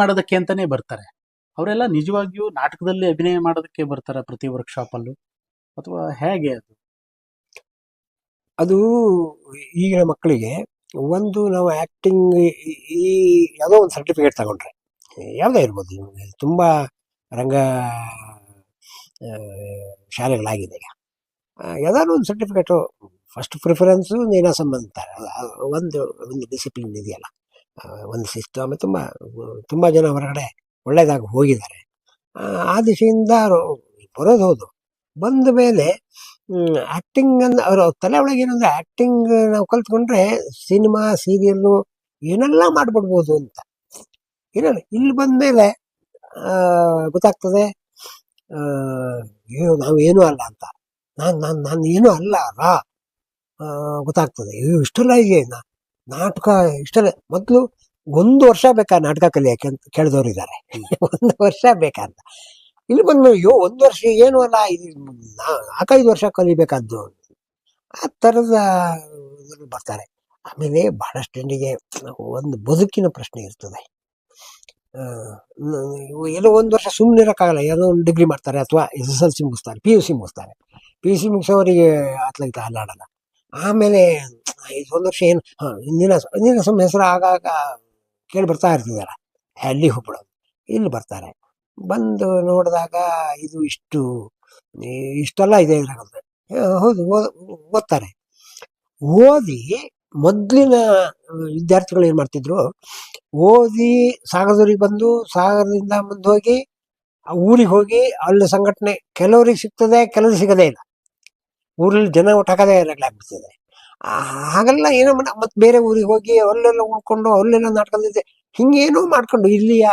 ಮಾಡೋದಕ್ಕೆ ಅಂತಾನೆ ಬರ್ತಾರೆ. ಅವರೆಲ್ಲ ನಿಜವಾಗಿಯೂ ನಾಟಕದಲ್ಲಿ ಅಭಿನಯ ಮಾಡೋದಕ್ಕೆ ಬರ್ತಾರ ಪ್ರತಿ ವರ್ಕ್‌ಶಾಪ್ ಅಲ್ಲೂ? ಅಥವಾ ಹೇಗೆ ಅದು? ಅದು ಈಗಿನ ಮಕ್ಕಳಿಗೆ ಒಂದು ನಾವು ಆ್ಯಕ್ಟಿಂಗ್ ಈ ಯಾವುದೋ ಒಂದು ಸರ್ಟಿಫಿಕೇಟ್ ತಗೊಂಡ್ರೆ, ಯಾವುದೇ ಇರ್ಬೋದು, ತುಂಬ ರಂಗ ಶಾಲೆಗಳಾಗಿದೆ ಈಗ. ಯಾವ್ದಾದ್ರು ಒಂದು ಸರ್ಟಿಫಿಕೇಟು ಫಸ್ಟ್ ಪ್ರಿಫರೆನ್ಸು ನೀನಾಸಂ ಅಂತಾರೆ. ಒಂದು ಒಂದು ಡಿಸಿಪ್ಲಿನ್ ಇದೆಯಲ್ಲ, ಒಂದು ಶಿಸ್ತು. ಆಮೇಲೆ ತುಂಬ ಜನ ಹೊರಗಡೆ ಒಳ್ಳೆಯದಾಗಿ ಹೋಗಿದ್ದಾರೆ. ಆ ದಿಶೆಯಿಂದ ಬರೋದು ಹೌದು. ಬಂದ ಮೇಲೆ ಆ್ಯಕ್ಟಿಂಗ್ ಅವ್ರ ತಲೆ ಒಳಗೆ ಏನಂದರೆ, ಆ್ಯಕ್ಟಿಂಗ್ ನಾವು ಕಲ್ತ್ಕೊಂಡ್ರೆ ಸಿನಿಮಾ, ಸೀರಿಯಲ್ಲು ಏನೆಲ್ಲ ಮಾಡಿಬಿಡ್ಬೋದು ಅಂತ. ಏನಿಲ್ಲ, ಇಲ್ಲಿ ಬಂದಮೇಲೆ ಗೊತ್ತಾಗ್ತದೆ ನಾವೇನೂ ಅಲ್ಲ ಅಂತ. ನಾನು ಏನೂ ಅಲ್ಲ ಗೊತ್ತಾಗ್ತದೆ. ಇಷ್ಟೆಲ್ಲ ಇದೆ ನಾಟಕ, ಇಷ್ಟೆಲ್ಲ. ಮೊದಲು 1 ವರ್ಷ ಬೇಕಾ ನಾಟಕ ಕಲಿಯೋಕ್ಕೆ ಅಂತ ಕೇಳಿದವ್ರಿದ್ದಾರೆ. 1 ವರ್ಷ ಬೇಕಂತ. ಇಲ್ಲಿ ಬಂದು 1 ವರ್ಷ ಏನೂ ಅಲ್ಲ, ಇದು 4-5 ವರ್ಷ ಕಲಿಬೇಕಾದ್ದು, ಆ ಥರದ ಬರ್ತಾರೆ. ಆಮೇಲೆ ಬಹಳಷ್ಟು ಜನರಿಗೆ ಒಂದು ಬದುಕಿನ ಪ್ರಶ್ನೆ ಇರ್ತದೆ. ಎಲ್ಲೋ 1 ವರ್ಷ ಸುಮ್ಮನೆ ಇರೋಕ್ಕಾಗಲ್ಲ. ಏನೋ ಒಂದು ಡಿಗ್ರಿ ಮಾಡ್ತಾರೆ, ಅಥವಾ SSLC ಮುಗಿಸ್ತಾರೆ, PUC ಮುಗಿಸ್ತಾರೆ. PUC ಮುಗಿಸೋರಿಗೆ ಅತ್ಲಂತ ಅಲ್ಲಾಡಲ್ಲ. ಆಮೇಲೆ 1 ವರ್ಷ ಏನು ನೀನಾಸಂ ಹೆಸರು ಆಗಾಗ ಕೇಳಿ ಬರ್ತಾ ಇರ್ತಿದ್ದಾರೆ. ಅಲ್ಲಿ ಹೋಗ್ಬಿಡೋದು, ಇಲ್ಲಿ ಬರ್ತಾರೆ. ಬಂದು ನೋಡಿದಾಗ ಇದು ಇಷ್ಟೆಲ್ಲ ಇದೆ ಇದ್ರಾಗಂದ್ರೆ, ಹೌದು, ಓದ್ತಾರೆ. ಓದಿ ಮೊದಲಿನ ವಿದ್ಯಾರ್ಥಿಗಳು ಏನು ಮಾಡ್ತಿದ್ರು, ಓದಿ ಸಾಗರದೂರಿಗೆ ಬಂದು, ಸಾಗರದಿಂದ ಮುಂದೆ ಹೋಗಿ ಊರಿಗೆ ಹೋಗಿ ಅಲ್ಲಿ ಸಂಘಟನೆ ಕೆಲವ್ರಿಗೆ ಸಿಗ್ತದೆ, ಕೆಲವ್ರಿಗೆ ಸಿಗೋದೇ ಇಲ್ಲ. ಊರಲ್ಲಿ ಜನ ಒಟ್ಟಾಕದೇ ಆಗ್ಬಿಡ್ತದೆ. ಹಾಗೆಲ್ಲ ಏನೋ ಮತ್ತೆ ಬೇರೆ ಊರಿಗೆ ಹೋಗಿ ಅಲ್ಲೆಲ್ಲ ಉಳ್ಕೊಂಡು ಅಲ್ಲೆಲ್ಲ ನಾಟಕದಿದೆ, ಹಿಂಗೇನೋ ಮಾಡ್ಕೊಂಡು ಇಲ್ಲಿಯ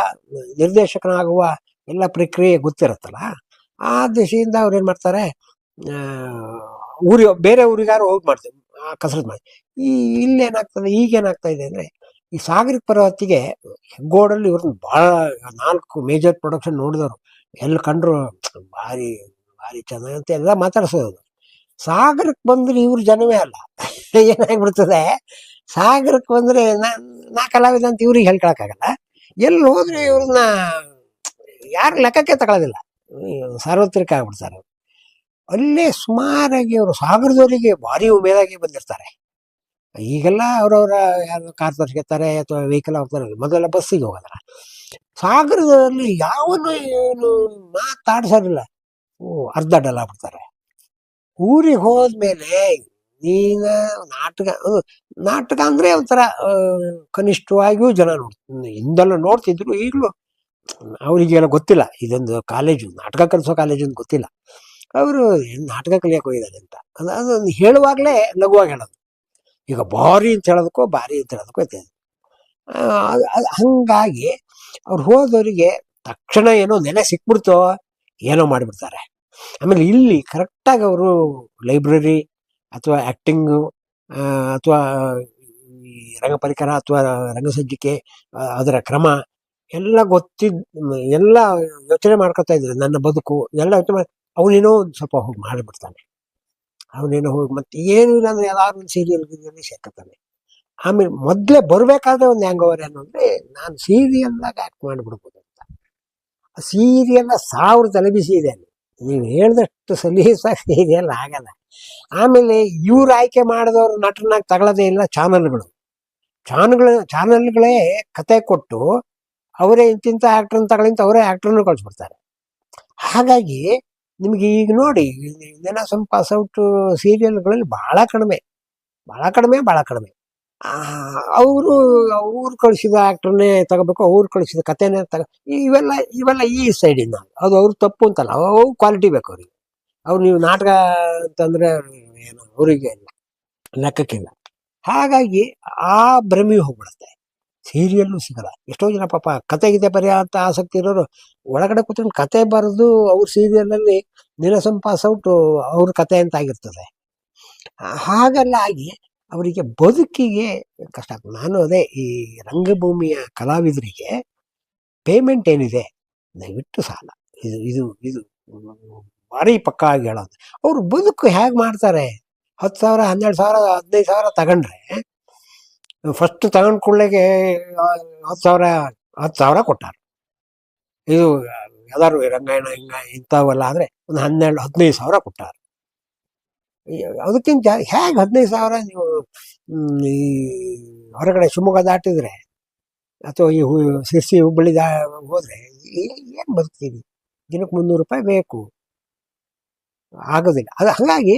ನಿರ್ದೇಶಕನಾಗುವ ಎಲ್ಲ ಪ್ರಕ್ರಿಯೆ ಗೊತ್ತಿರುತ್ತಲ್ಲ. ಆ ದಿಶೆಯಿಂದ ಅವ್ರು ಏನು ಮಾಡ್ತಾರೆ, ಬೇರೆ ಊರಿಗಾರು ಹೋಗಿ ಮಾಡ್ತಾರೆ, ಕಸರತ್ತು ಮಾಡಿ. ಇಲ್ಲೇನಾಗ್ತದೆ, ಈಗೇನಾಗ್ತಾ ಇದೆ ಅಂದರೆ, ಈ ಸಾಗರಕ್ಕೆ ಬರೋ ಹೊತ್ತಿಗೆ ಹೆಗ್ಗೋಡಲ್ಲಿ ಇವ್ರನ್ನ ಭಾಳ 4 ಮೇಜರ್ ಪ್ರೊಡಕ್ಷನ್ ನೋಡಿದವರು ಎಲ್ಲಿ ಕಂಡ್ರು ಭಾರಿ ಭಾರಿ ಚೆನ್ನಾಗಂತ ಎಲ್ಲ ಮಾತಾಡ್ಸೋದು. ಸಾಗರಕ್ಕೆ ಬಂದ್ರೆ ಇವ್ರ ಜನವೇ ಅಲ್ಲ. ಏನಾಗ್ಬಿಡ್ತದೆ, ಸಾಗರಕ್ಕೆ ಬಂದರೆ ನಾ ಕಲಾವಿದ ಅಂತ ಇವ್ರಿಗೆ ಹೇಳ್ಕೊಳಕ್ಕಾಗಲ್ಲ. ಎಲ್ಲಿ ಹೋದ್ರೆ ಇವ್ರನ್ನ ಯಾರು ಲೆಕ್ಕಕ್ಕೆ ತಗೊಳ್ಳೋದಿಲ್ಲ, ಸಾರ್ವತ್ರಿಕ ಆಗ್ಬಿಡ್ತಾರೆ. ಅಲ್ಲೇ ಸುಮಾರಾಗಿ ಅವರು ಸಾಗರದವರಿಗೆ ಭಾರಿ ಉಮೇದಾಗಿ ಬಂದಿರ್ತಾರೆ. ಈಗೆಲ್ಲ ಅವ್ರವ್ರ ಯಾರು ಕಾರ್ ತರಿಸ್ಕೊತಾರೆ ಅಥವಾ ವೆಹಿಕಲ್ ಹೋಗ್ತಾರೆ. ಮೊದಲೆಲ್ಲ ಬಸ್ಸಿಗೆ ಹೋಗೋದಲ್ಲ. ಸಾಗರದಲ್ಲಿ ಯಾವನು ಏನು ಮಾತಾಡ್ಸೋದಿಲ್ಲ, ಅರ್ಧ ಡಲ್ ಆಗ್ಬಿಡ್ತಾರೆ. ಊರಿಗೆ ಹೋದ್ಮೇಲೆ ನೀನು ನಾಟಕ ಅಂದರೆ ಒಂಥರ ಕನಿಷ್ಠವಾಗಿಯೂ ಜನ ಹಿಂದೆಲ್ಲ ನೋಡ್ತಿದ್ರು. ಈಗಲೂ ಅವರಿಗೆಲ್ಲ ಗೊತ್ತಿಲ್ಲ ಇದೊಂದು ಕಾಲೇಜು, ನಾಟಕ ಕಲಿಸೋ ಕಾಲೇಜು ಅಂತ ಗೊತ್ತಿಲ್ಲ. ಅವರು ನಾಟಕ ಕಲಿಯಕ್ಕೆ ಹೋಗಿದ್ದಾರೆ ಅಂತ ಅದೊಂದು ಹೇಳುವಾಗಲೇ ಲಘುವಾಗಿ ಹೇಳೋದು. ಈಗ ಭಾರಿ ಅಂತ ಹೇಳೋದಕ್ಕೋ ಭಾರಿ ಅಂತ ಹೇಳೋದಕ್ಕೋ ಐತೆ. ಹಾಗಾಗಿ ಅವ್ರು ಹೋದವರಿಗೆ ತಕ್ಷಣ ಏನೋ ನೆಲೆ ಸಿಕ್ಬಿಡ್ತೋ ಏನೋ ಮಾಡಿಬಿಡ್ತಾರೆ. ಆಮೇಲೆ ಇಲ್ಲಿ ಕರೆಕ್ಟಾಗಿ ಅವರು ಲೈಬ್ರರಿ ಅಥವಾ ಆ್ಯಕ್ಟಿಂಗು ಅಥವಾ ಈ ರಂಗಪರಿಕರ ಅಥವಾ ರಂಗಸಜ್ಜಿಕೆ, ಅದರ ಕ್ರಮ ಎಲ್ಲ ಎಲ್ಲ ಯೋಚನೆ ಮಾಡ್ಕೊತಾ ಇದ್ರು. ನನ್ನ ಬದುಕು ಎಲ್ಲ ಯೋಚನೆ ಮಾಡಿ ಅವನೇನೋ ಒಂದು ಸ್ವಲ್ಪ ಹೋಗಿ ಮಾಡಿಬಿಡ್ತಾನೆ. ಅವನೇನೋ ಹೋಗಿ ಮತ್ತೆ ಏನು ಇಲ್ಲ ಅಂದರೆ ಎಲ್ಲಾರು ಒಂದು ಸೀರಿಯಲ್ಗೆ ಸೇರ್ಕೊತಾನೆ. ಆಮೇಲೆ ಮೊದಲೇ ಬರಬೇಕಾದ್ರೆ ಒಂದು ಹ್ಯಾಂಗೋವರ್ ಏನು ಅಂದರೆ, ನಾನು ಸೀರಿಯಲ್ದಾಗ ಆ್ಯಕ್ಟ್ ಮಾಡಿಬಿಡ್ಬೋದು ಅಂತ. ಸೀರಿಯಲ್ನ 1000 ತಲೆಬಿಸಿ ಇದೆ. ನೀವು ಹೇಳಿದಷ್ಟು ಸಲೀಸಾಗಿ ಸೀರಿಯಲ್ ಆಗಲ್ಲ. ಆಮೇಲೆ ಇವ್ರು ಆಯ್ಕೆ ಮಾಡಿದವರು ನಟನಾಗಿ ತಗೊಳ್ಳೋದೇ ಇಲ್ಲ. ಚಾನಲ್ಗಳೇ ಕತೆ ಕೊಟ್ಟು ಅವರೇ ಇಂತಿಂಥ ಆ್ಯಕ್ಟ್ರನ್ನ ತಗೊಳ್ಳಿಂತ ಅವರೇ ಆ್ಯಕ್ಟ್ರನ್ನು ಕಳಿಸ್ಬಿಡ್ತಾರೆ. ಹಾಗಾಗಿ ನಿಮಗೆ ಈಗ ನೋಡಿ, ನೀನಾಸಂ ಪಾಸ್ಔಟು ಸೀರಿಯಲ್ಗಳಲ್ಲಿ ಭಾಳ ಕಡಿಮೆ. ಅವ್ರು ಕಳಿಸಿದ ಆ್ಯಕ್ಟ್ರನ್ನೇ ತಗೋಬೇಕು, ಅವ್ರು ಕಳಿಸಿದ ಕಥೆನೇ ಇವೆಲ್ಲ ಈ ಸೈಡಿಂದ. ಅದು ಅವ್ರು ತಪ್ಪು ಅಂತಲ್ಲ, ಅವು ಕ್ವಾಲಿಟಿ ಬೇಕು ಅವ್ರಿಗೆ. ಅವ್ರು ನೀವು ನಾಟಕ ಅಂತಂದರೆ ಏನು ಅವರಿಗೆ ಲೆಕ್ಕಕ್ಕಿಲ್ಲ. ಹಾಗಾಗಿ ಆ ಭ್ರಮೆಯೂ ಹೋಗ್ಬಿಡುತ್ತೆ, ಸೀರಿಯಲ್ಲು ಸಿಗಲ್ಲ. ಎಷ್ಟೋ ಜನ ಪಾಪ ಕತೆ ಬರೆಯೋ ಅಂತ ಆಸಕ್ತಿ ಇರೋರು ಒಳಗಡೆ ಕೂತ್ಕೊಂಡು ಕತೆ ಬರೆದು ಅವ್ರ ಸೀರಿಯಲಲ್ಲಿ ನೀನಾಸಂ ಪಾಸ್ಔಟು ಅವ್ರ ಕತೆ ಅಂತ ಆಗಿರ್ತದೆ. ಹಾಗೆಲ್ಲ ಆಗಿ ಅವರಿಗೆ ಬದುಕಿಗೆ ಕಷ್ಟ ಆಗ್ತದೆ. ನಾನು ಅದೇ ಈ ರಂಗಭೂಮಿಯ ಕಲಾವಿದರಿಗೆ ಪೇಮೆಂಟ್ ಏನಿದೆ ದಯವಿಟ್ಟು ಸಾಲ, ಇದು ಭಾರಿ ಪಕ್ಕ ಆಗಿ ಹೇಳೋದು. ಅವರು ಬದುಕು ಹೇಗೆ ಮಾಡ್ತಾರೆ? 10,000, 12,000, 15,000 ತಗೊಂಡ್ರೆ, ಫಸ್ಟ್ ತಗೊಂಡು ಕೂಡಲೇ 10,000 10,000 ಕೊಟ್ಟಾರ. ಇದು ಯಾವ್ದಾದ್ರು ರಂಗಾಯಣ ಹಿಂಗ ಇಂಥವೆಲ್ಲ ಆದ್ರೆ ಒಂದು 12-15,000 ಕೊಟ್ಟಾರ. ಅದಕ್ಕಿಂತ ಹೇಗೆ 15,000 ನೀವು ಈ ಹೊರಗಡೆ ಶಿವಮೊಗ್ಗ ದಾಟಿದ್ರೆ ಅಥವಾ ಈ ಶಿರ್ಸಿ ಹುಬ್ಬಳ್ಳಿ ಹೋದ್ರೆ ಏನು ಬರ್ತೀವಿ, ದಿನಕ್ಕೆ 300 ರೂಪಾಯಿ ಬೇಕು, ಆಗೋದಿಲ್ಲ. ಅದು ಹಾಗಾಗಿ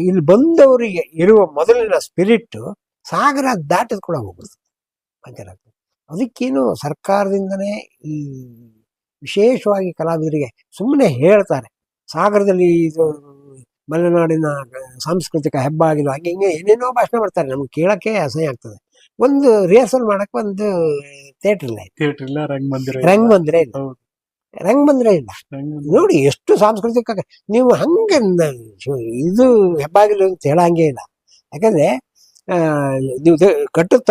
ಇಲ್ಲಿ ಬಂದವರಿಗೆ ಇರುವ ಮೊದಲಿನ ಸ್ಪಿರಿಟ್ ಸಾಗರ ದಾಟಿದ ಕೂಡ ಹೋಗುದು ಪಂಚರಾತ್ರಿ. ಅದಕ್ಕೇನು ಸರ್ಕಾರದಿಂದನೇ ಈ ವಿಶೇಷವಾಗಿ ಕಲಾವಿದರಿಗೆ ಸುಮ್ಮನೆ ಹೇಳ್ತಾರೆ, ಸಾಗರದಲ್ಲಿ ಇದು ಮಲೆನಾಡಿನ ಸಾಂಸ್ಕೃತಿಕ ಹೆಬ್ಬ ಆಗಿಲ್ಲ, ಹಾಗೆ ಹಿಂಗೆ ಏನೇನೋ ಭಾಷಣ ಮಾಡ್ತಾರೆ, ನಮ್ಗೆ ಕೇಳಕ್ಕೆ ಅಸಹ್ಯ ಆಗ್ತದೆ. ಒಂದು ರಿಹರ್ಸಲ್ ಮಾಡಕ್ಕೆ ಒಂದು ಥಿಯೇಟರ್ ಇಲ್ಲ, ಥಿಯೇಟರ್ ಇಲ್ಲ, ರಂಗಮಂದಿರ ಇಲ್ಲ, ರಂಗಮಂದಿರ ಇಲ್ಲ. ನೋಡಿ ಎಷ್ಟು ಸಾಂಸ್ಕೃತಿಕ, ನೀವು ಹಂಗೆ ಇದು ಹೆಬ್ಬಾಗಿಲು ಅಂತ ಹೇಳಂಗೆ ಇಲ್ಲ. ಯಾಕಂದ್ರೆ ನೀವು ಘಟ್ಟದ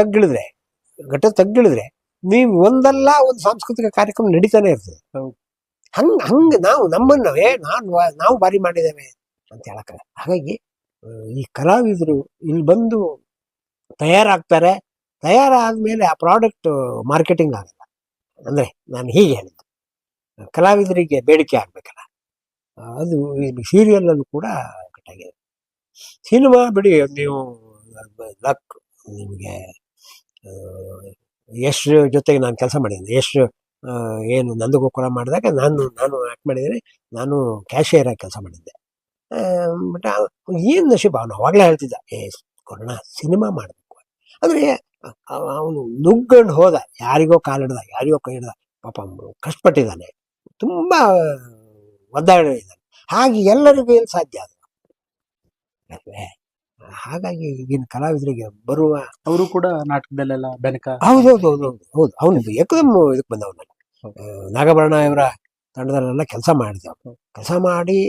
ತಗ್ಗಿಳಿದ್ರೆ ನೀವು ಒಂದಲ್ಲ ಒಂದು ಸಾಂಸ್ಕೃತಿಕ ಕಾರ್ಯಕ್ರಮ ನಡೀತಾನೆ ಇರ್ತದೆ. ಹಂಗೆ ನಾವು ನಮ್ಮನ್ನವೇ ನಾವು ಬಾರಿ ಮಾಡಿದ್ದೇವೆ ಅಂತ ಹೇಳಕ್ಕ. ಹಾಗಾಗಿ ಈ ಕಲಾವಿದರು ಇಲ್ಲಿ ಬಂದು ತಯಾರಾಗ್ತಾರೆ, ತಯಾರಾದ್ಮೇಲೆ ಆ ಪ್ರಾಡಕ್ಟ್ ಮಾರ್ಕೆಟಿಂಗ್ ಆಗಲ್ಲ. ಅಂದ್ರೆ ನಾನು ಹೀಗೆ ಹೇಳಿದ್ದು, ಕಲಾವಿದರಿಗೆ ಬೇಡಿಕೆ ಆಗ್ಬೇಕಲ್ಲ, ಅದು ಸೀರಿಯಲ್ ಅಲ್ಲೂ ಕೂಡ ಕಟ್ಟಾಗಿದೆ. ಸಿನಿಮಾ ಬಿಡಿ, ನೀವು ಲಕ್, ನಿಮಗೆ ಯಶ್ ಜೊತೆಗೆ ನಾನು ಕೆಲಸ ಮಾಡಿದ್ದೀನಿ. ಯಶ್ ಏನು ನಂದಗೋಕುಲ ಮಾಡಿದಾಗ ನಾನು ಆ್ಯಕ್ಟ್ ಮಾಡಿದ್ದೇನೆ, ನಾನು ಕ್ಯಾಶಿಯರ್ ಆಗಿ ಕೆಲಸ ಮಾಡಿದ್ದೆ. ಬಟ್ ಏನು ನಶೀಬ, ಅವನು ಅವಾಗಲೇ ಹೇಳ್ತಿದ್ದ, ಕೊರೋನಾ ಸಿನಿಮಾ ಮಾಡಬೇಕು ಅಂದರೆ ಅವನು ನುಗ್ಗಂಡು ಹೋದ, ಯಾರಿಗೋ ಕಾಲಿಡ್ದ, ಯಾರಿಗೋ ಕೈ ಹಿಡ್ದ, ಪಾಪ ಕಷ್ಟಪಟ್ಟಿದ್ದಾನೆ, ತುಂಬ ಒದ್ದಾಡಿದ್ದಾನೆ. ಹಾಗೆ ಎಲ್ಲರಿಗೂ ಏನು ಸಾಧ್ಯ ಅದು ಅಲ್ವೇ? ಹಾಗಾಗಿ ಈಗಿನ ಕಲಾವಿದರಿಗೆ ಬರುವ ಅವರು ಕೂಡ ನಾಟಕದಲ್ಲೆಲ್ಲ ಬೆನಕ. ಹೌದು, ಅವನು ಏಕದಮ್ ಇದಕ್ಕೆ ಬಂದವನಲ್ಲ. ನಾಗಭರಣ ಇವರ ತಂಡದಲ್ಲೆಲ್ಲ ಕೆಲಸ ಮಾಡಿದೆವು. ಕೆಲಸ ಮಾಡಿ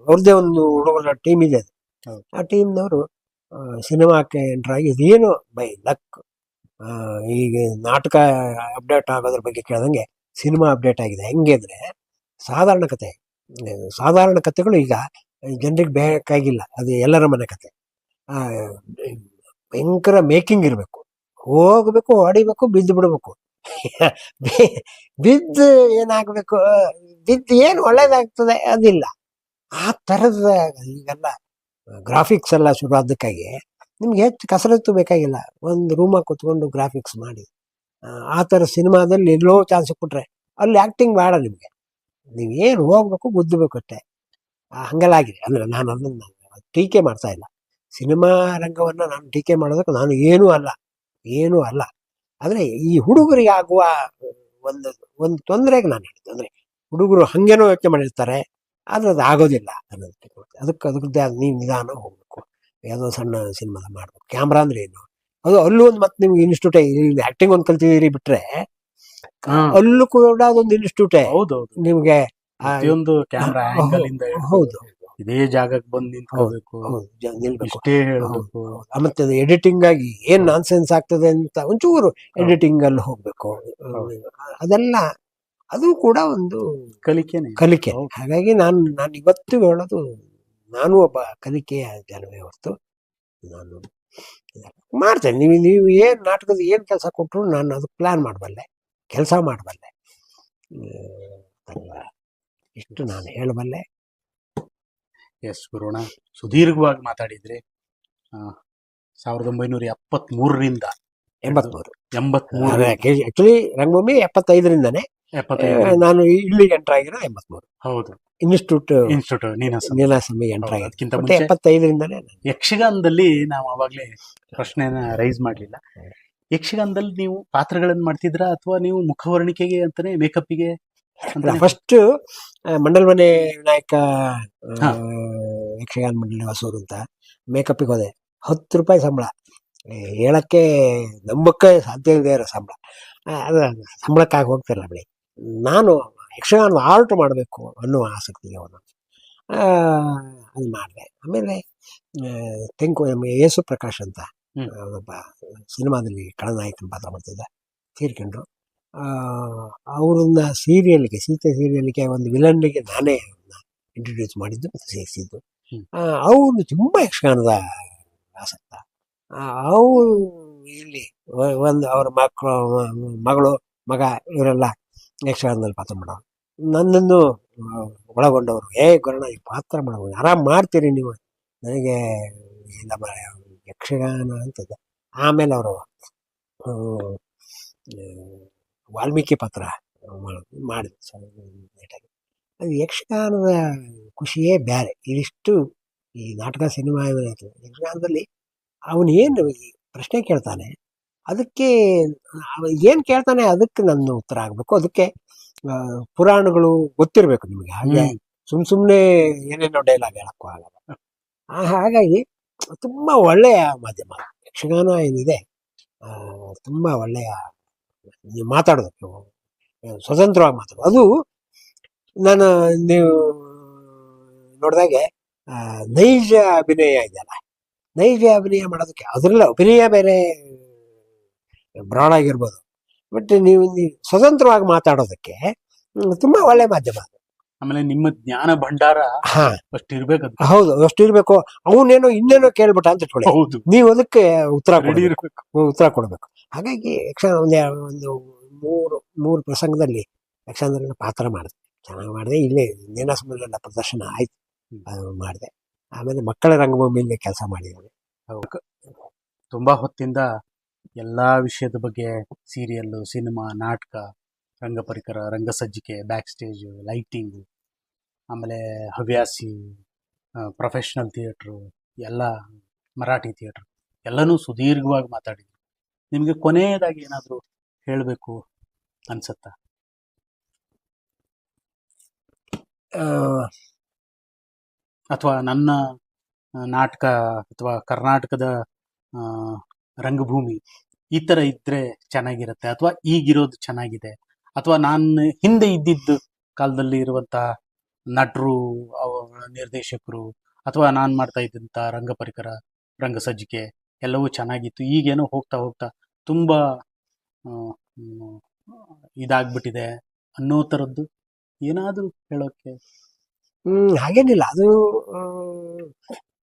ಅವ್ರದ್ದೇ ಒಂದು ಹುಡುಗರ ಟೀಮ್ ಇದೆ. ಆ ಟೀಮ್ನವರು ಸಿನಿಮಾಕ್ಕೆ ಎಂಟ್ರ್ ಆಗಿ, ಇದೇನು ಬೈ ಲಕ್. ಈಗ ನಾಟಕ ಅಪ್ಡೇಟ್ ಆಗೋದ್ರ ಬಗ್ಗೆ ಕೇಳ್ದಂಗೆ ಸಿನಿಮಾ ಅಪ್ಡೇಟ್ ಆಗಿದೆ. ಹೆಂಗೆ ಅಂದರೆ ಸಾಧಾರಣ ಕಥೆಗಳು ಈಗ ಜನರಿಗೆ ಬೇಕಾಗಿಲ್ಲ, ಅದು ಎಲ್ಲರ ಮನೆ ಕತೆ. ಭಯಂಕರ ಮೇಕಿಂಗ್ ಇರಬೇಕು, ಹೋಗ್ಬೇಕು, ಹೊಡಿಬೇಕು, ಬಿದ್ದು ಬಿಡಬೇಕು. ಬಿದ್ದು ಏನಾಗಬೇಕು, ಬಿದ್ದು ಏನು ಒಳ್ಳೇದಾಗ್ತದೆ ಅದಿಲ್ಲ. ಆ ಥರದ ಈಗೆಲ್ಲ ಗ್ರಾಫಿಕ್ಸ್ ಎಲ್ಲ ಶುರು ಆದಕ್ಕಾಗಿ ನಿಮ್ಗೆ ಹೆಚ್ಚು ಕಸರತ್ತು ಬೇಕಾಗಿಲ್ಲ, ಒಂದು ರೂಮಾಗಿ ಕೂತ್ಕೊಂಡು ಗ್ರಾಫಿಕ್ಸ್ ಮಾಡಿ ಆ ಥರ ಸಿನಿಮಾದಲ್ಲಿ ಎಲ್ಲೋ ಚಾನ್ಸ್ ಕೊಟ್ರೆ ಅಲ್ಲಿ ಆ್ಯಕ್ಟಿಂಗ್ ಬೇಡ ನಿಮಗೆ, ನೀವೇನು ಹೋಗ್ಬೇಕು, ಗುದ್ದಬೇಕು ಅಷ್ಟೇ. ಹಂಗೆಲ್ಲ ಆಗಿದೆ. ಅಂದರೆ ನಾನು ಅದನ್ನು ಟೀಕೆ ಮಾಡ್ತಾ ಇಲ್ಲ, ಸಿನಿಮಾ ರಂಗವನ್ನು ನಾನು ಟೀಕೆ ಮಾಡೋದಕ್ಕೆ ನಾನು ಏನೂ ಅಲ್ಲ. ಆದರೆ ಈ ಹುಡುಗರಿಗೆ ಆಗುವ ಒಂದು ತೊಂದರೆಗೆ ನಾನು ಹೇಳಿದ್ದು, ಅಂದರೆ ಹುಡುಗರು ಹಾಗೇನೋ ಯೋಚನೆ ಮಾಡಿರ್ತಾರೆ, ಆದರೆ ಅದು ಆಗೋದಿಲ್ಲ ಅನ್ನೋದಕ್ಕೆ. ಅದಕ್ಕೆ ನೀವು ನಿಧಾನ ಹೋಗ್ಬೇಕು, ಯಾವುದೋ ಸಣ್ಣ ಸಿನಿಮಾದ ಮಾಡಬೇಕು. ಕ್ಯಾಮ್ರಾ ಅಂದರೆ ಏನು, ಅದು ಅಲ್ಲೂ ಒಂದು ಮತ್ತೆ ನಿಮ್ಗೆ ಇನ್ಸ್ಟಿಟ್ಯೂಟೇ, ಆ್ಯಕ್ಟಿಂಗ್ ಒಂದು ಕಲ್ತಿದ್ದೀರಿ ಬಿಟ್ಟರೆ ಅಲ್ಲೂ ಕೂಡ ಅದೊಂದು ಇನ್ಸ್ಟಿಟ್ಯೂಟೇ. ಹೌದೌದು, ನಿಮಗೆ ಪ್ರತಿಯೊಂದು ಕ್ಯಾಮ್ರಾ ಆಂಗಲ್ ಇಂದ ಹೌದು, ಇದೇ ಜಾಗಕ್ಕೆ ಬಂದು ನಿಂತ್ಕೋಬೇಕು, ನಿಲ್ಬೇಕು, ಇಷ್ಟೇ ಹೇಳ್ಬೇಕು. ಮತ್ತೆ ಅದು ಎಡಿಟಿಂಗ್ ಆಗಿ ಏನ್ ನಾನ್ಸೆನ್ಸ್ ಆಗ್ತದೆ ಅಂತ ಒಂಚೂರು ಎಡಿಟಿಂಗ್ ಅಲ್ಲಿ ಹೋಗ್ಬೇಕು. ಅದೆಲ್ಲ ಅದು ಕೂಡ ಒಂದು ಕಲಿಕೆ. ಹಾಗಾಗಿ ನಾನು ಇವತ್ತು ಹೇಳೋದು, ನಾನು ಒಬ್ಬ ಕಲಿಕೆಯ ಜನವೇ ಹೊರತು ನಾನು ಮಾಡ್ತೇನೆ. ನೀವು ಏನ್ ನಾಟಕದ ಏನ್ ಕೆಲಸ ಕೊಟ್ಟರು ನಾನು ಅದಕ್ಕೆ ಪ್ಲಾನ್ ಮಾಡಬಲ್ಲೆ, ಕೆಲಸ ಮಾಡಬಲ್ಲೆ, ಇಷ್ಟು ನಾನು ಹೇಳಬಲ್ಲೆ. ಎಸ್ ಗುರುಣ, ಸುದೀರ್ಘವಾಗಿ ಮಾತಾಡಿದ್ರಿ. 1973ರಿಂದ 83 ಆಕ್ಚುಲಿ ರಂಗಭೂಮಿ 75ರಿಂದಾನೆ, ನಾನು ಇಲ್ಲಿಗೆ ಎಂಟರ್ ಆಗಿರೋ 83. ಹೌದು, ಇನ್ಸ್ಟಿಟ್ಯೂಟ್ ನೀನಾಸಮಿಗೆ ಎಂಟರ್ ಆಗಿರೋದಕ್ಕಿಂತ 75ರಿಂದಾನೆ. ಯಕ್ಷಗಾನದಲ್ಲಿ ನಾವು ಅವಾಗಲೇ ಪ್ರಶ್ನೆನ ರೈಸ್ ಮಾಡಲಿಲ್ಲ. ಯಕ್ಷಗಾನದಲ್ಲಿ ನೀವು ಪಾತ್ರಗಳನ್ನು ಮಾಡ್ತಿದ್ರ ಅಥವಾ ನೀವು ಮುಖವರ್ಣಿಕೆಗೆ ಅಂತಾನೆ ಮೇಕಪ್ಪಿಗೆ? ಫಸ್ಟ್ ಮಂಡಲ್ ಮನೆ ವಿನಾಯಕ ಯಕ್ಷಗಾನ ಮಂಡಳಿ ಹೊಸೂರು ಅಂತ ಮೇಕಪ್ಪಿಗೆ ಹೋದೆ. 10 ರೂಪಾಯಿ ಸಂಬಳ, ಹೇಳಕ್ಕೆ ನಂಬಕ್ಕೆ ಸಾಧ್ಯ ಇದೆ ಇರೋ ಸಂಬಳ. ಅದು ಸಂಬಳಕ್ಕಾಗಿ ಹೋಗ್ತಿರಲ್ಲ ಬಳಿ. ನಾನು ಯಕ್ಷಗಾನ ಆರ್ಟ್ ಮಾಡಬೇಕು ಅನ್ನೋ ಆಸಕ್ತಿಗೆ ಅವನು ಅದು ಮಾಡಿದೆ. ಆಮೇಲೆ ಯೇಸು ಪ್ರಕಾಶ್ ಅಂತ ಒಬ್ಬ ಸಿನಿಮಾದಲ್ಲಿ ಖಳನಾಯಕನ ಪಾತ್ರ ಮಾಡ್ತಿದ್ದ, ತೀರ್ಕೊಂಡ್ರು. ಅವ್ರನ್ನ ಸೀರಿಯಲ್ಗೆ, ಸೀತೆ ಸೀರಿಯಲ್ಗೆ ಒಂದು ವಿಲನ್ಗೆ ನಾನೇ ಇಂಟ್ರೊಡ್ಯೂಸ್ ಮಾಡಿದ್ದು ಮತ್ತು ಸೇರಿಸಿದ್ದು. ಅವರು ತುಂಬ ಯಕ್ಷಗಾನದ ಆಸಕ್ತ. ಅವರು ಇಲ್ಲಿ ಒಂದು ಅವ್ರ ಮಗಳು ಮಗ ಇವರೆಲ್ಲ ಯಕ್ಷಗಾನದಲ್ಲಿ ಪಾತ್ರ ಮಾಡೋರು. ನನ್ನನ್ನು ಒಳಗೊಂಡವರು, ಗುರುಣ ಈ ಪಾತ್ರ ಮಾಡೋದು ಆರಾಮ್ ಮಾಡ್ತೀರಿ ನೀವು, ನನಗೆ ಇಲ್ಲ ಯಕ್ಷಗಾನ ಅಂತದ್ದು. ಆಮೇಲೆ ಅವರು ವಾಲ್ಮೀಕಿ ಪಾತ್ರ ಮಾಡಿದ್ರು ನೀಟಾಗಿ. ಅದು ಯಕ್ಷಗಾನದ ಖುಷಿಯೇ ಬೇರೆ. ಇದಿಷ್ಟು ಈ ನಾಟಕ ಸಿನಿಮಾ ಯಕ್ಷಗಾನದಲ್ಲಿ ಅವನು ಏನು ಪ್ರಶ್ನೆ ಕೇಳ್ತಾನೆ, ಅದಕ್ಕೆ ಏನು ಕೇಳ್ತಾನೆ ಅದಕ್ಕೆ ನನ್ನ ಉತ್ತರ ಆಗಬೇಕು. ಅದಕ್ಕೆ ಪುರಾಣಗಳು ಗೊತ್ತಿರಬೇಕು ನಿಮಗೆ. ಹಾಗೆ ಸುಮ್ಮನೆ ಏನೇನೋ ಡೈಲಾಗ್ ಹೇಳಕ್ಕೂ ಆಗಲ್ಲ. ಹಾಗಾಗಿ ತುಂಬ ಒಳ್ಳೆಯ ಮಾಧ್ಯಮ ಯಕ್ಷಗಾನ ಏನಿದೆ. ತುಂಬ ಒಳ್ಳೆಯ, ನೀವು ಮಾತಾಡೋದಕ್ಕೆ ಸ್ವತಂತ್ರವಾಗಿ ಮಾತಾಡೋದು. ಅದು ನಾನು ನೀವು ನೋಡಿದಾಗೆ ನೈಜ ಅಭಿನಯ ಇದೆಯಲ್ಲ, ನೈಜ ಅಭಿನಯ ಮಾಡೋದಕ್ಕೆ ಅದರಲ್ಲ ಅಭಿನಯ ಬೇರೆ ಬ್ರಾಡ್ ಆಗಿರ್ಬೋದು, ಬಟ್ ನೀವು ಸ್ವತಂತ್ರವಾಗಿ ಮಾತಾಡೋದಕ್ಕೆ ತುಂಬಾ ಒಳ್ಳೆ ಮಾಧ್ಯಮ. ಆಮೇಲೆ ನಿಮ್ಮ ಜ್ಞಾನ ಭಂಡಾರ ಅಷ್ಟು ಇರ್ಬೇಕು. ಹೌದು, ಅಷ್ಟು ಇರ್ಬೇಕು. ಅವನೇನೋ ಇನ್ನೇನೋ ಕೇಳ್ಬಿಟ್ಟ ಅಂತ ಇಟ್ಕೊಳ್ಳಿ, ನೀವು ಅದಕ್ಕೆ ಉತ್ತರ ಕೊಡಬೇಕು. ಹಾಗಾಗಿ ಯಕ್ಷಗಾನ ಒಂದು ಮೂರು ಪ್ರಸಂಗದಲ್ಲಿ ಯಕ್ಷಗಾನದಲ್ಲಿ ಪಾತ್ರ ಮಾಡಿದೆ, ಚೆನ್ನಾಗಿ ಮಾಡಿದೆ. ಇಲ್ಲೇ ನೇನಾಸಮಲ್ಲ ಪ್ರದರ್ಶನ ಆಯ್ತು, ಮಾಡಿದೆ. ಆಮೇಲೆ ಮಕ್ಕಳ ರಂಗಭೂಮಿಯಲ್ಲಿ ಕೆಲಸ ಮಾಡಿದ್ದೇನೆ. ತುಂಬಾ ಹೊತ್ತಿಂದ ಎಲ್ಲಾ ವಿಷಯದ ಬಗ್ಗೆ, ಸೀರಿಯಲ್ಲು, ಸಿನಿಮಾ, ನಾಟಕ, ರಂಗ ಪರಿಕರ, ರಂಗಸಜ್ಜಿಕೆ, ಬ್ಯಾಕ್ ಸ್ಟೇಜ್, ಲೈಟಿಂಗು, ಆಮೇಲೆ ಹವ್ಯಾಸಿ, ಪ್ರೊಫೆಷ್ನಲ್ ಥಿಯೇಟ್ರು, ಎಲ್ಲ ಮರಾಠಿ ಥಿಯೇಟ್ರು, ಎಲ್ಲನೂ ಸುದೀರ್ಘವಾಗಿ ಮಾತಾಡಿದ್ರು. ನಿಮಗೆ ಕೊನೆಯದಾಗಿ ಏನಾದರೂ ಹೇಳಬೇಕು ಅನ್ಸುತ್ತಾ? ಅಥವಾ ನನ್ನ ನಾಟಕ ಅಥವಾ ಕರ್ನಾಟಕದ ರಂಗಭೂಮಿ ಈ ಥರ ಇದ್ದರೆ ಚೆನ್ನಾಗಿರುತ್ತೆ, ಅಥವಾ ಈಗಿರೋದು ಚೆನ್ನಾಗಿದೆ, ಅಥವಾ ನಾನು ಹಿಂದೆ ಇದ್ದಿದ್ದು ಕಾಲದಲ್ಲಿ ಇರುವಂತಹ ನಟರು, ನಿರ್ದೇಶಕರು, ಅಥವಾ ನಾನು ಮಾಡ್ತಾ ಇದ್ದಂಥ ರಂಗ ಪರಿಕರ, ರಂಗ ಸಜ್ಜಿಕೆ ಎಲ್ಲವೂ ಚೆನ್ನಾಗಿತ್ತು, ಈಗೇನೋ ಹೋಗ್ತಾ ಹೋಗ್ತಾ ತುಂಬ ಇದಾಗ್ಬಿಟ್ಟಿದೆ ಅನ್ನೋ ಥರದ್ದು ಏನಾದರೂ ಹೇಳೋಕ್ಕೆ? ಹಾಗೇನಿಲ್ಲ. ಅದು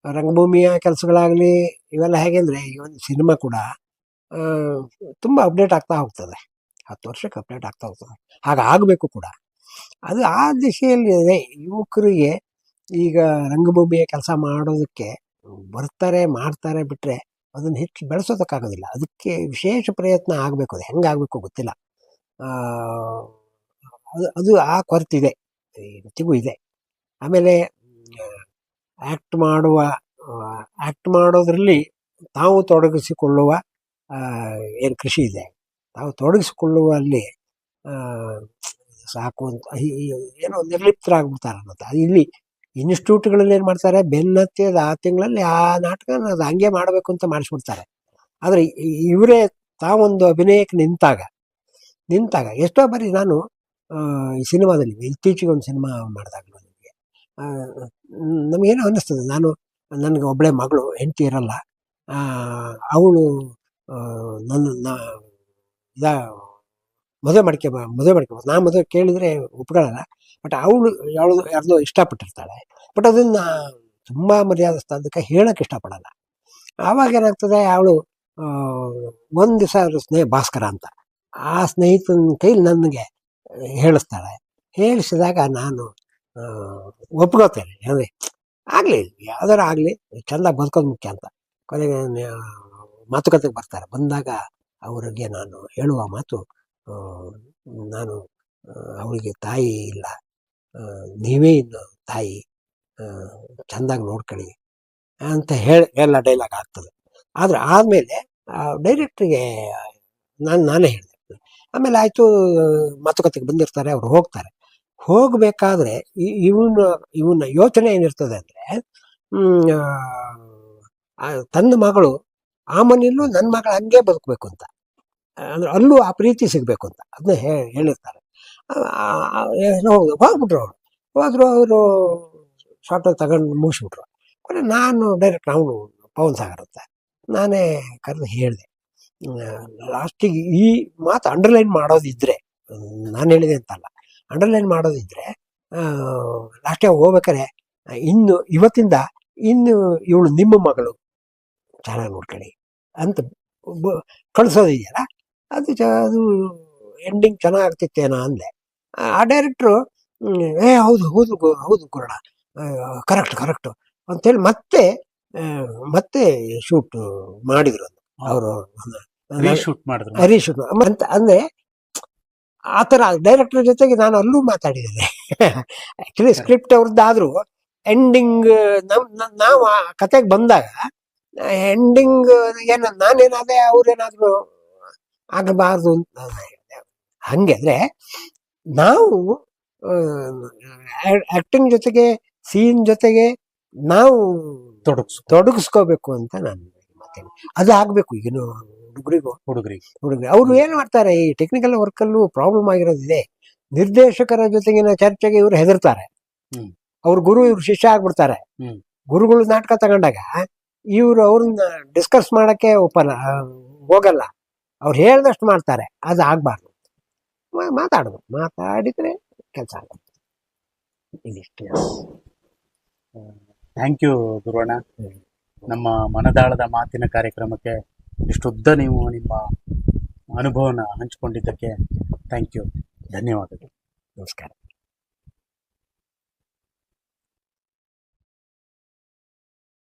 ರಂಗಭೂಮಿಯ ಕೆಲಸಗಳಾಗಲಿ ಇವೆಲ್ಲ ಹೇಗೆ ಅಂದರೆ, ಈ ಒಂದು ಸಿನಿಮಾ ಕೂಡ ತುಂಬ ಅಪ್ಡೇಟ್ ಆಗ್ತಾ ಹೋಗ್ತದೆ, 10 ವರ್ಷಕ್ಕೆ ಅಪ್ಡೇಟ್ ಆಗ್ತಾ ಹೋಗ್ತದೆ. ಹಾಗಾಗಬೇಕು ಕೂಡ. ಅದು ಆ ದಿಶೆಯಲ್ಲಿ ಯುವಕರಿಗೆ ಈಗ ರಂಗಭೂಮಿಯ ಕೆಲಸ ಮಾಡೋದಕ್ಕೆ ಬರ್ತಾರೆ, ಮಾಡ್ತಾರೆ, ಬಿಟ್ಟರೆ ಅದನ್ನು ಹೆಚ್ಚು ಬೆಳೆಸೋದಕ್ಕಾಗೋದಿಲ್ಲ. ಅದಕ್ಕೆ ವಿಶೇಷ ಪ್ರಯತ್ನ ಆಗಬೇಕು. ಅದು ಹೆಂಗಾಗಬೇಕು ಗೊತ್ತಿಲ್ಲ. ಅದು ಆ ಕೊರತಿದೆ, ಇವತ್ತಿಗೂ ಇದೆ. ಆಮೇಲೆ ಆ್ಯಕ್ಟ್ ಮಾಡೋದ್ರಲ್ಲಿ ತಾವು ತೊಡಗಿಸಿಕೊಳ್ಳುವ ಏನು ಕೃಷಿ ಇದೆ, ತಾವು ತೊಡಗಿಸಿಕೊಳ್ಳುವಲ್ಲಿ ಸಾಕು ಅಂತ ಏನೋ ನಿರ್ಲಿಪ್ತರಾಗ್ಬಿಡ್ತಾರೆ ಅನ್ನೋದು. ಅದು ಇಲ್ಲಿ ಇನ್ಸ್ಟಿಟ್ಯೂಟ್ಗಳಲ್ಲಿ ಏನು ಮಾಡ್ತಾರೆ, ಬೆನ್ನತ್ತಿದ ಆ ತಿಂಗಳಲ್ಲಿ ಆ ನಾಟಕನ ಅದು ಹಂಗೆ ಮಾಡಬೇಕು ಅಂತ ಮಾಡಿಸ್ಬಿಡ್ತಾರೆ. ಆದರೆ ಇವರೇ ತಾವೊಂದು ಅಭಿನಯಕ್ಕೆ ನಿಂತಾಗ ಎಷ್ಟೋ ಬಾರಿ ನಾನು ಈ ಸಿನಿಮಾದಲ್ಲಿ ಇತ್ತೀಚೆಗೆ ಒಂದು ಸಿನಿಮಾ ಮಾಡಿದಾಗ ನಮಗೇನೋ ಅನ್ನಿಸ್ತದೆ, ನನಗೆ ಒಬ್ಬಳೇ ಮಗಳು, ಹೆಂಡತಿ ಇರಲ್ಲ, ಅವಳು ನನ್ನ ಮದುವೆ ಮಾಡ್ಕೋಬೋದು. ನಾನು ಮದುವೆ ಕೇಳಿದರೆ ಒಪ್ಕೊಳ್ಳಲ್ಲ, ಬಟ್ ಅವಳು ಯಾರ್ದೋ ಇಷ್ಟಪಟ್ಟಿರ್ತಾಳೆ, ಬಟ್ ಅದನ್ನು ತುಂಬ ಮರ್ಯಾದಿಸ್ತದಕ್ಕೆ ಹೇಳೋಕ್ಕೆ ಇಷ್ಟಪಡಲ್ಲ. ಆವಾಗ ಏನಾಗ್ತದೆ, ಅವಳು ಒಂದು ದಿವಸ ಭಾಸ್ಕರ ಅಂತ ಆ ಸ್ನೇಹಿತನ ಕೈಲಿ ನನಗೆ ಹೇಳಿಸ್ತಾಳೆ. ಹೇಳಿಸಿದಾಗ ನಾನು ಒಪ್ಕೋತೇನೆ, ಅಂದರೆ ಆಗಲಿ ಯಾವ್ದಾರ ಆಗಲಿ ಚೆಂದ ಬದುಕೋದು ಮುಖ್ಯ ಅಂತ. ಕೊನೆಗೆ ಮಾತುಕತೆಗೆ ಬರ್ತಾರೆ. ಬಂದಾಗ ಅವರಿಗೆ ನಾನು ಹೇಳುವ ಮಾತು, ನಾನು ಅವಳಿಗೆ ತಾಯಿ ಇಲ್ಲ, ನೀವೇ ಇನ್ನು ತಾಯಿ, ಚೆಂದಾಗಿ ನೋಡ್ಕೊಳ್ಳಿ ಅಂತ ಹೇಳಿ ಎಲ್ಲ ಡೈಲಾಗ್ ಆಗ್ತದೆ. ಆದರೆ ಆದಮೇಲೆ ಡೈರೆಕ್ಟ್ರಿಗೆ ನಾನೇ ಹೇಳಿದೆ. ಆಮೇಲೆ ಆಯಿತು, ಮಾತುಕತೆಗೆ ಬಂದಿರ್ತಾರೆ, ಅವ್ರು ಹೋಗ್ತಾರೆ. ಹೋಗಬೇಕಾದ್ರೆ ಇವನ ಯೋಚನೆ ಏನಿರ್ತದೆ ಅಂದರೆ, ತನ್ನ ಮಗಳು ಆ ಮನೆಯಲ್ಲೂ ನನ್ನ ಮಗಳು ಹಂಗೆ ಬದುಕಬೇಕು ಅಂತ, ಅಂದರೆ ಅಲ್ಲೂ ಆ ಪ್ರೀತಿ ಸಿಗಬೇಕು ಅಂತ ಅದನ್ನ ಹೇಳಿರ್ತಾರೆ. ಹೋದ್ರು ಅವರು ಶಾರ್ಟ್ ತಗೊಂಡು ಮುಗಿಸ್ಬಿಟ್ರು. ನಾನು ಡೈರೆಕ್ಟ್ ಅವನು ಪವನ್ ಸಾಗರ್ ಅಂತ ನಾನೇ ಕರೆದು ಹೇಳಿದೆ. ಲಾಸ್ಟಿಗೆ ಈ ಮಾತು ಅಂಡರ್ಲೈನ್ ಮಾಡೋದಿದ್ರೆ, ನಾನು ಹೇಳಿದೆ ಅಂತಲ್ಲ, ಅಂಡರ್ಲೈನ್ ಮಾಡೋದಿದ್ರೆ ಲಾಸ್ಟಿಗೆ ಹೋಗ್ಬೇಕಾರೆ ಇವತ್ತಿಂದ ಇವಳು ನಿಮ್ಮ ಮಗಳು, ಚೆನ್ನಾಗಿ ನೋಡ್ಕೊಳ್ಳಿ ಅಂತ ಕಳಿಸೋದಿದೆಯಲ್ಲ, ಅದು ಎಂಡಿಂಗ್ ಚೆನ್ನಾಗ್ತಿತ್ತೇನೋ ಅಂದೆ. ಆ ಡೈರೆಕ್ಟ್ರು ಏ ಹೌದು ಹೌದು ಹೌದು ಕುರಡ, ಕರೆಕ್ಟ್ ಅಂತೇಳಿ ಮತ್ತೆ ಶೂಟ್ ಮಾಡಿದ್ರು ಅವರು. ರೀಶೂಟ್ ಮಾಡಿದ್ರು. ರೀಶೂಟ್ ಅಂತ ಅಂದ್ರೆ ಆ ಥರ ಡೈರೆಕ್ಟರ್ ಜೊತೆಗೆ ನಾನು ಅಲ್ಲೂ ಮಾತಾಡಿದ್ದೇನೆ. ಆಕ್ಚುಲಿ ಸ್ಕ್ರಿಪ್ಟ್ ಅವ್ರದ್ದಾದ್ರೂ ಎಂಡಿಂಗ್ ನಾವು ಆ ಕತೆಗೆ ಬಂದಾಗ ಎಂಡಿಂಗ್ ನಾನೇನಾದ್ರೆ ಅವ್ರೇನಾದ್ರು ಆಗಬಾರ್ದು ಅಂತ ಹೇಳಿದೆ. ಹಂಗೆ ಅಂದ್ರೆ ನಾವು ಆಕ್ಟಿಂಗ್ ಜೊತೆಗೆ ಸೀನ್ ಜೊತೆಗೆ ನಾವು ತೊಡಗಿಸ್ಕೋಬೇಕು ಅಂತ ನಾನು ಮಾತೇನೆ. ಅದು ಆಗ್ಬೇಕು ಈಗಿನ ಹುಡುಗರಿಗೆ. ಅವ್ರು ಏನ್ ಮಾಡ್ತಾರೆ, ಈ ಟೆಕ್ನಿಕಲ್ ವರ್ಕಲ್ಲೂ ಪ್ರಾಬ್ಲಮ್ ಆಗಿರೋದಿದೆ. ನಿರ್ದೇಶಕರ ಜೊತೆಗಿನ ಚರ್ಚೆಗೆ ಇವ್ರು ಹೆದರ್ತಾರೆ. ಅವ್ರ ಗುರು ಇವ್ರು ಶಿಷ್ಯ ಆಗ್ಬಿಡ್ತಾರೆ. ಗುರುಗಳು ನಾಟಕ ತಗೊಂಡಾಗ ಇವ್ರು ಅವ್ರನ್ನ ಡಿಸ್ಕಸ್ ಮಾಡಕ್ಕೆ ಹೋಗಲ್ಲ. ಅವ್ರು ಹೇಳ್ದಷ್ಟು ಮಾಡ್ತಾರೆ. ಅದು ಆಗ್ಬಾರ್ದು. ಮಾತಾಡಿದ್ರೆ ಕೆಲಸ ಆಗುತ್ತೆ. ಇದಿಷ್ಟೇ. Thank you Guruvanna. ನಮ್ಮ ಮನದಾಳದ ಮಾತಿನ ಕಾರ್ಯಕ್ರಮಕ್ಕೆ ಇಷ್ಟುದ್ದ ನೀವು ನಿಮ್ಮ ಅನುಭವನ ಹಂಚಿಕೊಂಡಿದ್ದಕ್ಕೆ ಥ್ಯಾಂಕ್ ಯು. ಧನ್ಯವಾದಗಳು. ನಮಸ್ಕಾರ.